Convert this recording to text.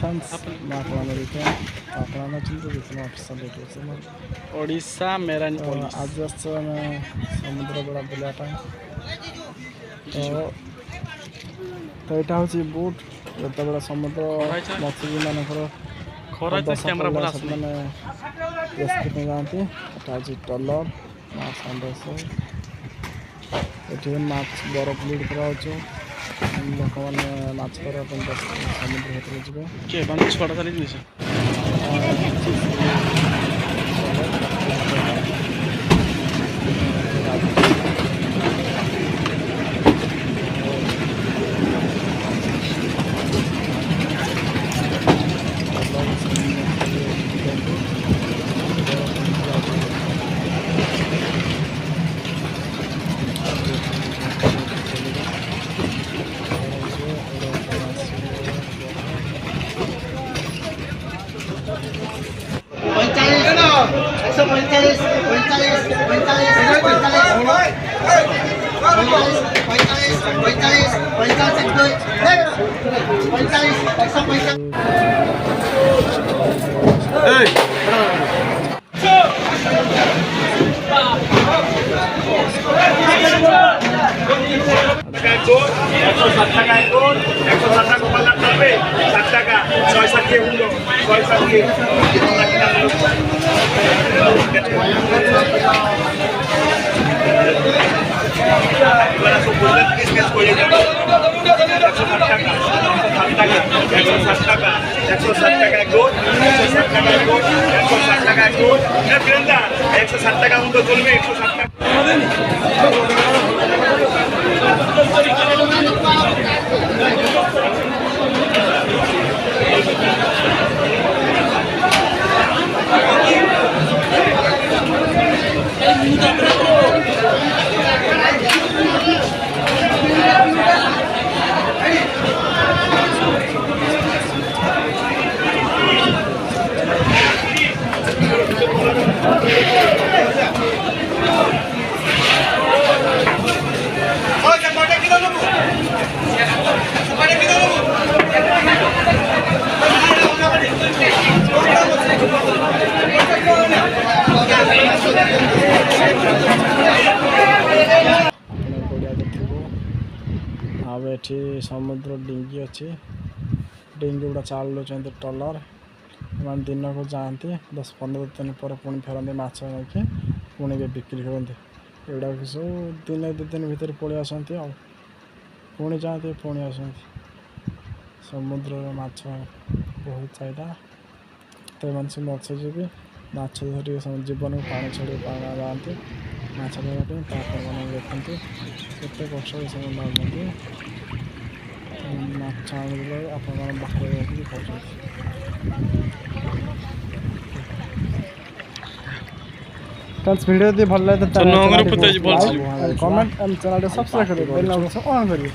Thanks माकलाना देखा माकलाना चिंतु देखना officer देखो ओडिशा मेरान तो पुलिस आज मैं समुद्र बड़ा बुलाटा तो यहाँ हूँ बोट जो बड़ा समुद्र मत्स्यजीवी मानकर खरा कैमरा भल आस मैंने रेस्क्यू जाती आज ट्रलर संदेश ये माछ बरफ लोड कर लोक मैंने माछ करने समुद्र भर जी किए बांध छुआ चली जिस ये समुद्र डिंगी अच्छी डिंगी गुड़ा चालू ट्रलर मैं दिन को जाती 10-15 दिन पर पुणी फेरती माछ नहीं पुणी भी बिक्री करते एगुड़ा सब दिन 2 दिन भितर पलि आसती पुणी जाती पुणी आसती समुद्र माछ बहुत चाहिदा तो सब मत्स्यजीवी माछ धरी जीवन को पानी छड़ी जाती माछ धरने देखते केते कष्ट सब मारती माछ आप बाहर वीडियो दी भल लगे तो कमेंट एंड चैनल सब्सक्राइब करिए बेल नोटिफिकेशन ऑन करिए।